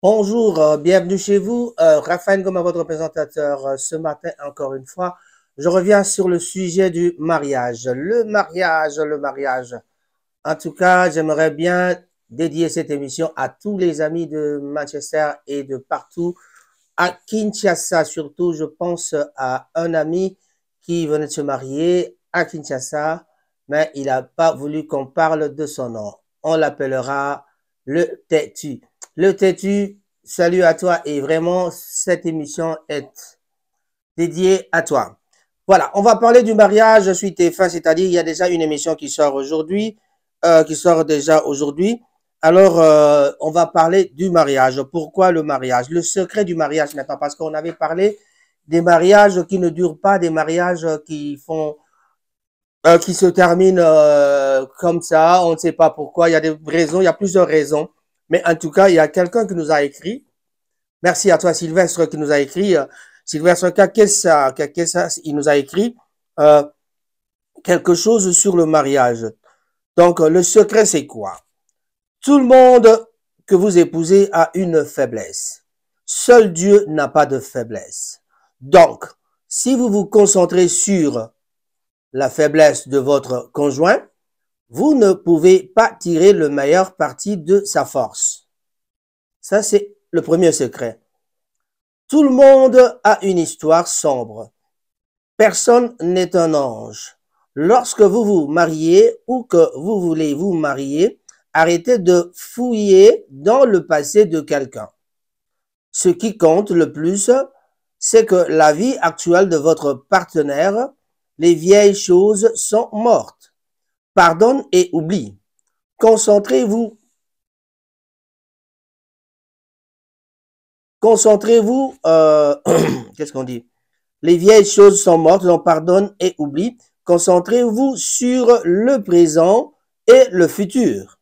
Bonjour, bienvenue chez vous. Raphaël comme votre présentateur ce matin, encore une fois. Je reviens sur le sujet du mariage. Le mariage. En tout cas, j'aimerais bien dédier cette émission à tous les amis de Manchester et de partout. À Kinshasa, surtout, je pense à un ami qui venait de se marier à Kinshasa, mais il n'a pas voulu qu'on parle de son nom. On l'appellera le têtu. Le têtu, salut à toi et vraiment, cette émission est dédiée à toi. Voilà, on va parler du mariage. Je suis TF1, c'est-à-dire il y a déjà une émission qui sort aujourd'hui, qui sort déjà aujourd'hui. Alors, on va parler du mariage. Pourquoi le mariage? Le secret du mariage maintenant, parce qu'on avait parlé des mariages qui ne durent pas, des mariages qui se terminent comme ça. On ne sait pas pourquoi. Il y a des raisons, il y a plusieurs raisons. Mais en tout cas, il y a quelqu'un qui nous a écrit. Merci à toi, Sylvestre, qui nous a écrit. Sylvestre Kakessa, il nous a écrit euh, quelque chose sur le mariage. Donc, le secret, c'est quoi? Tout le monde que vous épousez a une faiblesse. Seul Dieu n'a pas de faiblesse. Donc, si vous vous concentrez sur la faiblesse de votre conjoint, vous ne pouvez pas tirer le meilleur parti de sa force. Ça, c'est le premier secret. Tout le monde a une histoire sombre. Personne n'est un ange. Lorsque vous vous mariez ou que vous voulez vous marier, arrêtez de fouiller dans le passé de quelqu'un. Ce qui compte le plus, c'est que la vie actuelle de votre partenaire, les vieilles choses sont mortes. Pardonne et oublie. Concentrez-vous. Concentrez-vous. Qu'est-ce qu'on dit? Les vieilles choses sont mortes, donc pardonne et oublie. Concentrez-vous sur le présent et le futur.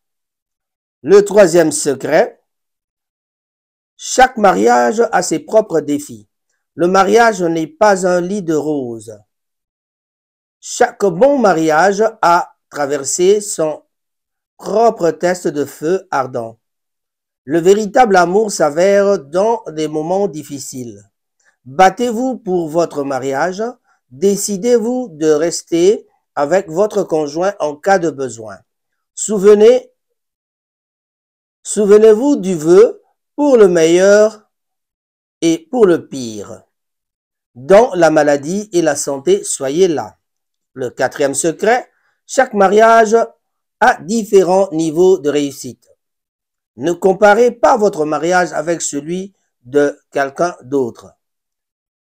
Le troisième secret, chaque mariage a ses propres défis. Le mariage n'est pas un lit de roses. Chaque bon mariage a traversé son propre test de feu ardent. Le véritable amour s'avère dans des moments difficiles. Battez-vous pour votre mariage, décidez-vous de rester avec votre conjoint en cas de besoin. Souvenez, Souvenez-vous du vœu pour le meilleur et pour le pire. Dans la maladie et la santé, soyez là. Le quatrième secret, chaque mariage a différents niveaux de réussite. Ne comparez pas votre mariage avec celui de quelqu'un d'autre.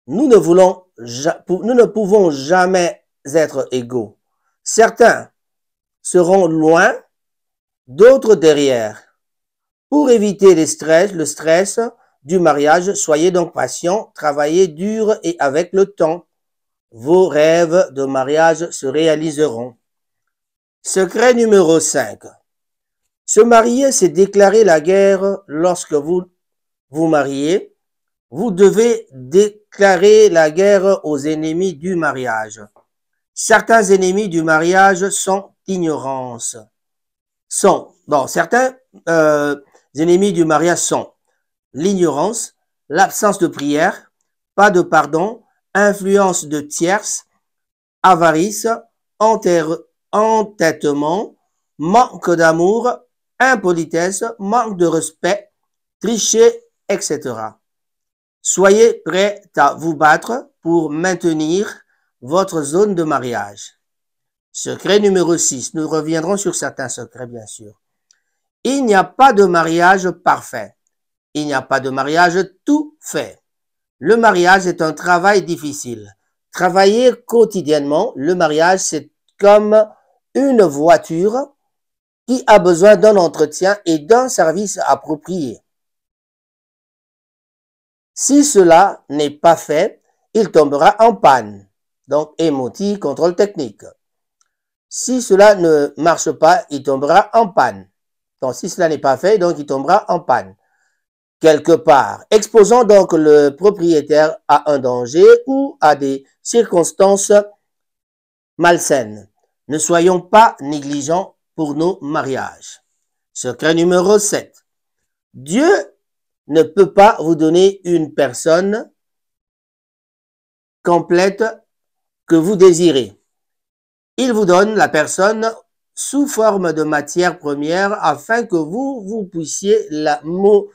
Nous ne pouvons jamais être égaux. Certains seront loin, d'autres derrière. Pour éviter le stress du mariage, soyez donc patient, travaillez dur et avec le temps, vos rêves de mariage se réaliseront. Secret numéro 5. Se marier, c'est déclarer la guerre lorsque vous vous mariez. Vous devez déclarer la guerre aux ennemis du mariage. Certains ennemis du mariage sont ignorance. Certains ennemis du mariage sont l'ignorance, l'absence de prière, pas de pardon, influence de tierces, avarice, entêtement, manque d'amour, impolitesse, manque de respect, tricher, etc. Soyez prêts à vous battre pour maintenir votre zone de mariage. Secret numéro 6. Nous reviendrons sur certains secrets, bien sûr. Il n'y a pas de mariage parfait. Il n'y a pas de mariage tout fait. Le mariage est un travail difficile. Travailler quotidiennement, le mariage, c'est comme une voiture qui a besoin d'un entretien et d'un service approprié. Si cela n'est pas fait, il tombera en panne. Donc, émotique, contrôle technique. Si cela ne marche pas, il tombera en panne. Donc, si cela n'est pas fait, donc il tombera en panne. Quelque part, exposant donc le propriétaire à un danger ou à des circonstances malsaines. Ne soyons pas négligents pour nos mariages. Secret numéro 7. Dieu ne peut pas vous donner une personne complète que vous désirez. Il vous donne la personne sous forme de matière première afin que vous puissiez la modeler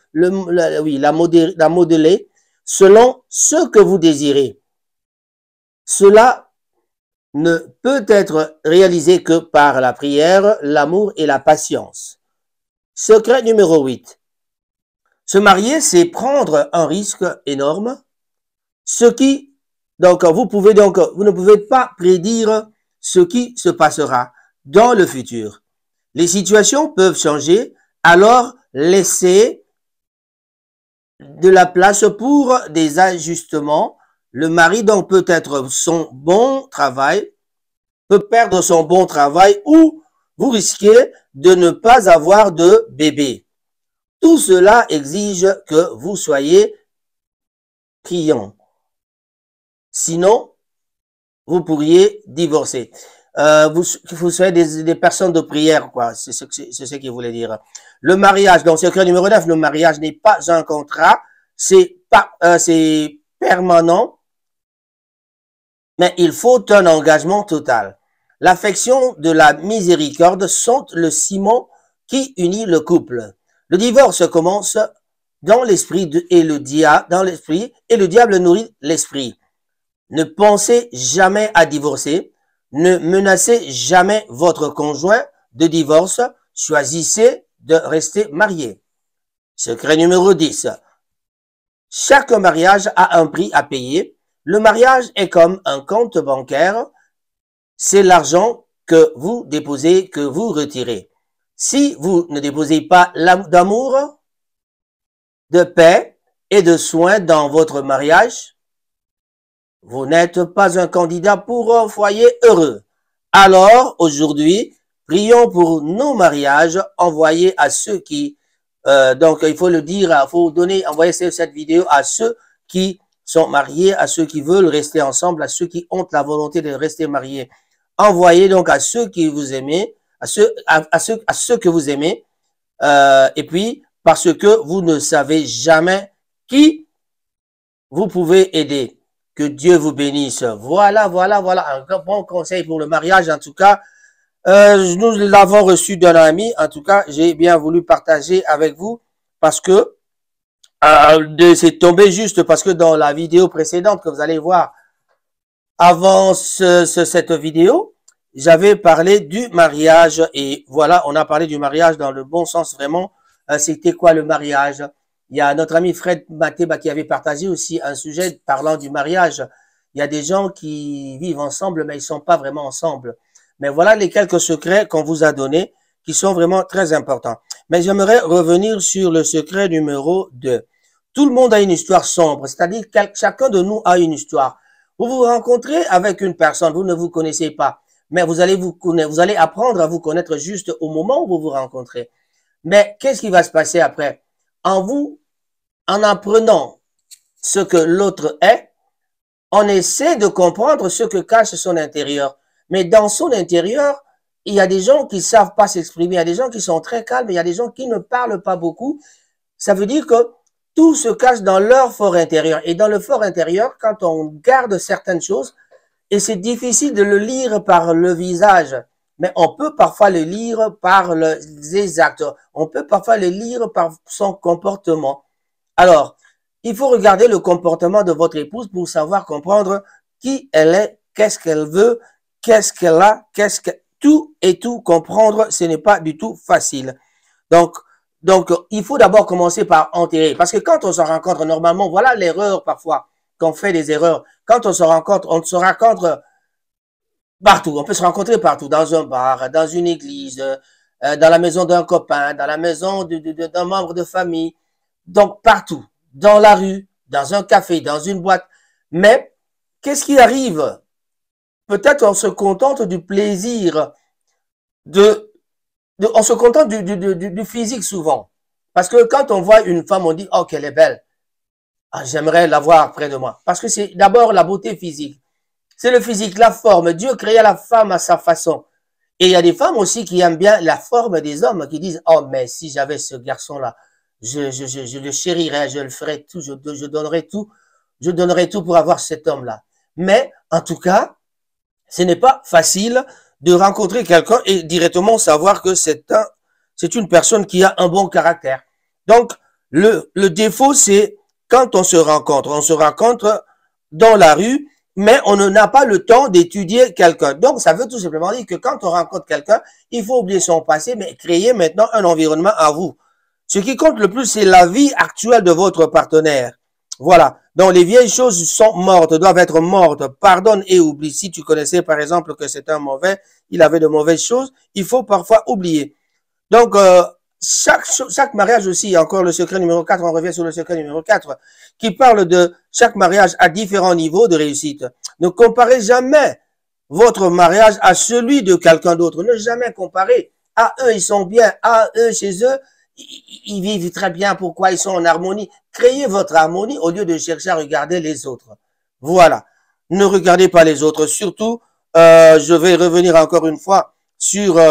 selon ce que vous désirez. Cela ne peut être réalisé que par la prière, l'amour et la patience. Secret numéro 8. Se marier, c'est prendre un risque énorme, vous ne pouvez pas prédire ce qui se passera dans le futur. Les situations peuvent changer, alors laissez de la place pour des ajustements. Le mari donc peut être son bon travail, peut perdre son bon travail ou vous risquez de ne pas avoir de bébé. Tout cela exige que vous soyez priant. Sinon, vous pourriez divorcer. Vous soyez des personnes de prière, quoi. C'est ce qu'il voulait dire. Le mariage, donc secret numéro 9, le mariage n'est pas un contrat, c'est permanent, mais il faut un engagement total. L'affection de la miséricorde sont le ciment qui unit le couple. Le divorce commence dans l'esprit et le diable nourrit l'esprit. Ne pensez jamais à divorcer. Ne menacez jamais votre conjoint de divorce. Choisissez de rester marié. Secret numéro 10. Chaque mariage a un prix à payer. Le mariage est comme un compte bancaire. C'est l'argent que vous déposez, que vous retirez. Si vous ne déposez pas d'amour, de paix et de soin dans votre mariage, vous n'êtes pas un candidat pour un foyer heureux. Alors, aujourd'hui, prions pour nos mariages, envoyez à ceux qui, donc il faut le dire, il faut envoyer cette vidéo à ceux qui sont mariés, à ceux qui veulent rester ensemble, à ceux qui ont la volonté de rester mariés. Envoyez donc à ceux qui vous aimez, à ceux que vous aimez, et puis parce que vous ne savez jamais qui vous pouvez aider. Que Dieu vous bénisse. Voilà, un bon conseil pour le mariage. En tout cas, nous l'avons reçu d'un ami. En tout cas, j'ai bien voulu partager avec vous parce que c'est tombé juste parce que dans la vidéo précédente que vous allez voir avant cette vidéo, j'avais parlé du mariage et voilà, on a parlé du mariage dans le bon sens vraiment. C'était quoi le mariage? Il y a notre ami Fred Mateba qui avait partagé aussi un sujet parlant du mariage. Il y a des gens qui vivent ensemble, mais ils sont pas vraiment ensemble. Mais voilà les quelques secrets qu'on vous a donnés qui sont vraiment très importants. Mais j'aimerais revenir sur le secret numéro 2. Tout le monde a une histoire sombre, c'est-à-dire que chacun de nous a une histoire. Vous vous rencontrez avec une personne, vous ne vous connaissez pas, mais vous allez apprendre à vous connaître juste au moment où vous vous rencontrez. Mais qu'est-ce qui va se passer après? En apprenant ce que l'autre est, on essaie de comprendre ce que cache son intérieur. Mais dans son intérieur, il y a des gens qui savent pas s'exprimer, il y a des gens qui sont très calmes, il y a des gens qui ne parlent pas beaucoup. Ça veut dire que tout se cache dans leur fort intérieur. Et dans le fort intérieur, quand on garde certaines choses, et c'est difficile de le lire par le visage, mais on peut parfois le lire par les actes, on peut parfois le lire par son comportement. Alors, il faut regarder le comportement de votre épouse pour savoir comprendre qui elle est, qu'est-ce qu'elle veut, qu'est-ce qu'elle a, tout et tout comprendre, ce n'est pas du tout facile. Donc, il faut d'abord commencer par enterrer. Parce que quand on se rencontre, normalement, voilà l'erreur parfois, qu'on fait des erreurs. Quand on se rencontre partout. On peut se rencontrer partout, dans un bar, dans une église, dans la maison d'un copain, dans la maison d'un membre de famille. Donc, partout. Dans la rue, dans un café, dans une boîte. Mais, qu'est-ce qui arrive? Peut-être on se contente du plaisir on se contente du physique souvent. Parce que quand on voit une femme, on dit, oh, qu'elle est belle. Ah, j'aimerais la voir près de moi. Parce que c'est d'abord la beauté physique. C'est le physique, la forme. Dieu créa la femme à sa façon. Et il y a des femmes aussi qui aiment bien la forme des hommes, qui disent, oh, mais si j'avais ce garçon-là, je le chérirai, je le ferai tout, je donnerai tout pour avoir cet homme-là. Mais, en tout cas, ce n'est pas facile de rencontrer quelqu'un et directement savoir que c'est une personne qui a un bon caractère. Donc, le défaut, c'est quand on se rencontre dans la rue, mais on n'a pas le temps d'étudier quelqu'un. Donc, ça veut tout simplement dire que quand on rencontre quelqu'un, il faut oublier son passé, mais créer maintenant un environnement à vous. Ce qui compte le plus, c'est la vie actuelle de votre partenaire. Voilà. Donc, les vieilles choses sont mortes, doivent être mortes. Pardonne et oublie. Si tu connaissais, par exemple, que c'est un mauvais, il avait de mauvaises choses, il faut parfois oublier. Donc, chaque mariage aussi, encore le secret numéro 4, on revient sur le secret numéro 4, qui parle de chaque mariage à différents niveaux de réussite. Ne comparez jamais votre mariage à celui de quelqu'un d'autre. Ne jamais comparer. Ah, eux, ils sont bien. Ah, eux, chez eux, ils vivent très bien. Pourquoi ils sont en harmonie? Créez votre harmonie au lieu de chercher à regarder les autres. Voilà. Ne regardez pas les autres. Surtout, je vais revenir encore une fois sur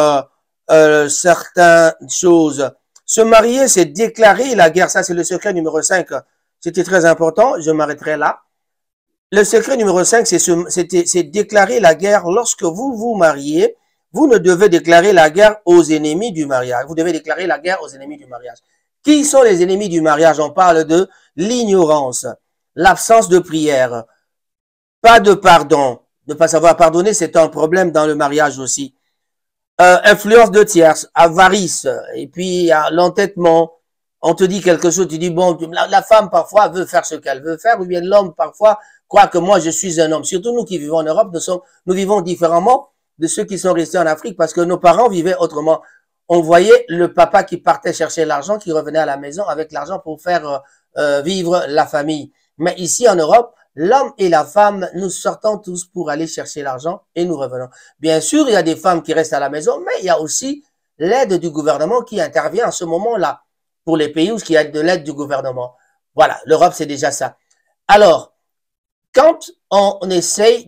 certaines choses. Se marier, c'est déclarer la guerre. Ça, c'est le secret numéro 5. C'était très important. Je m'arrêterai là. Le secret numéro 5, c'est déclarer la guerre lorsque vous vous mariez. Vous ne devez déclarer la guerre aux ennemis du mariage. Vous devez déclarer la guerre aux ennemis du mariage. Qui sont les ennemis du mariage? On parle de l'ignorance, l'absence de prière, pas de pardon. Ne pas savoir pardonner, c'est un problème dans le mariage aussi. Influence de tierces, avarice, et puis l'entêtement. On te dit quelque chose, tu dis, bon, la femme parfois veut faire ce qu'elle veut faire, ou bien l'homme parfois croit que moi je suis un homme. Surtout nous qui vivons en Europe, nous vivons différemment de ceux qui sont restés en Afrique parce que nos parents vivaient autrement. On voyait le papa qui partait chercher l'argent, qui revenait à la maison avec l'argent pour faire vivre la famille. Mais ici en Europe, l'homme et la femme, nous sortons tous pour aller chercher l'argent et nous revenons. Bien sûr, il y a des femmes qui restent à la maison, mais il y a aussi l'aide du gouvernement qui intervient à ce moment-là pour les pays où il y a de l'aide du gouvernement. Voilà, l'Europe, c'est déjà ça. Alors, quand on essaye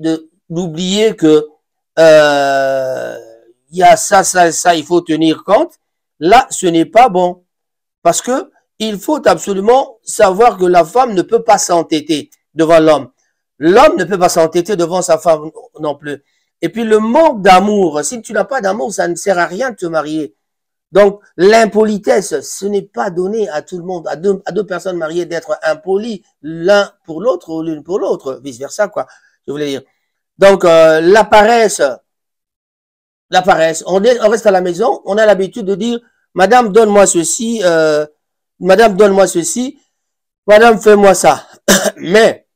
d'oublier que il y a ça, il faut tenir compte, là, ce n'est pas bon. Parce que il faut absolument savoir que la femme ne peut pas s'entêter devant l'homme. L'homme ne peut pas s'entêter devant sa femme non plus. Et puis le manque d'amour, si tu n'as pas d'amour, ça ne sert à rien de te marier. Donc l'impolitesse, ce n'est pas donné à tout le monde, à deux personnes mariées d'être impolis l'un pour l'autre ou l'une pour l'autre, vice versa quoi. Je voulais dire. Donc la paresse, on reste à la maison, on a l'habitude de dire Madame donne-moi ceci, Madame donne-moi ceci, Madame fais-moi ça. Mais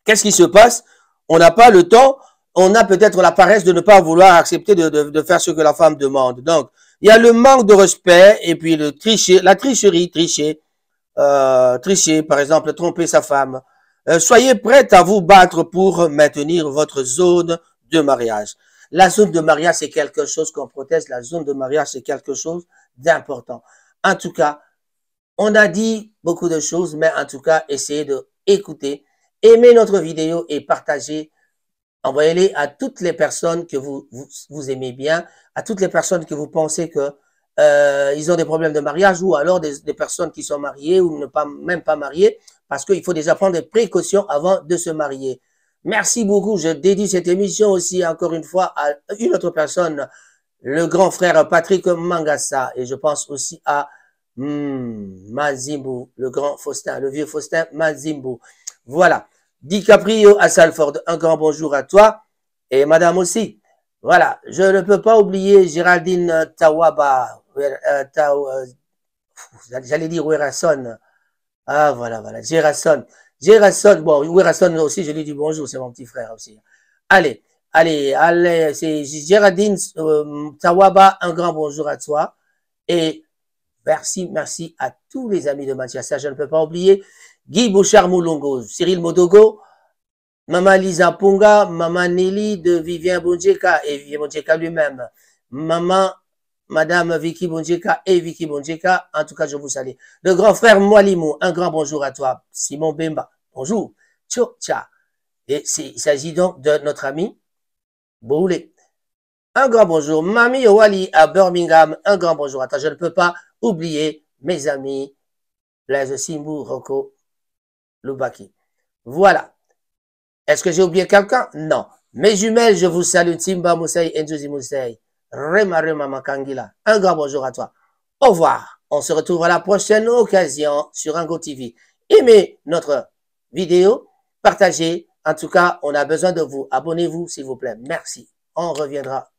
qu'est-ce qui se passe? On n'a pas le temps, on a peut-être la paresse de ne pas vouloir accepter de faire ce que la femme demande. Donc, il y a le manque de respect et puis la tricherie, tricher, par exemple, tromper sa femme. Soyez prête à vous battre pour maintenir votre zone de mariage. La zone de mariage, c'est quelque chose qu'on protège. La zone de mariage, c'est quelque chose d'important. En tout cas, on a dit beaucoup de choses, mais en tout cas, essayez d'écouter, aimez notre vidéo et partagez. Envoyez-les à toutes les personnes que vous aimez bien, à toutes les personnes que vous pensez que ils ont des problèmes de mariage ou alors des personnes qui sont mariées ou même pas mariées parce qu'il faut déjà prendre des précautions avant de se marier. Merci beaucoup. Je dédie cette émission aussi encore une fois à une autre personne, le grand frère Patrick Mangassa, et je pense aussi à Mazimbu, le grand Faustin, le vieux Faustin Mazimbu. Voilà. DiCaprio à Salford, un grand bonjour à toi et madame aussi. Voilà, je ne peux pas oublier Géraldine Tawaba, j'allais dire Werason. Ah voilà, Gérasson, bon, Werason aussi, je lui dis bonjour, c'est mon petit frère aussi. Allez, c'est Géraldine Tawaba, un grand bonjour à toi et merci à tous les amis de Mathias. Je ne peux pas oublier Guy Bouchard-Moulongo, Cyril Modogo, Maman Lisa Punga, Maman Nelly de Vivien Bonjeka et Vivien Bonjeka lui-même, Madame Vicky Bonjeka et Vicky Bonjeka, en tout cas je vous salue. Le grand frère Mwalimu, un grand bonjour à toi. Simon Bemba, bonjour. Tcho, tcha. Et il s'agit donc de notre ami Boulé. Un grand bonjour. Mami Wali à Birmingham, un grand bonjour à toi. Je ne peux pas oublier mes amis Blaise Simbu, Roko, Lubaki. Voilà. Est-ce que j'ai oublié quelqu'un? Non. Mes jumelles, je vous salue. Timba Moussaï, Ndjouzi Moussaï, Rema Rema Makangila. Un grand bonjour à toi. Au revoir. On se retrouve à la prochaine occasion sur Ango TV. Aimez notre vidéo, partagez. En tout cas, on a besoin de vous. Abonnez-vous, s'il vous plaît. Merci. On reviendra.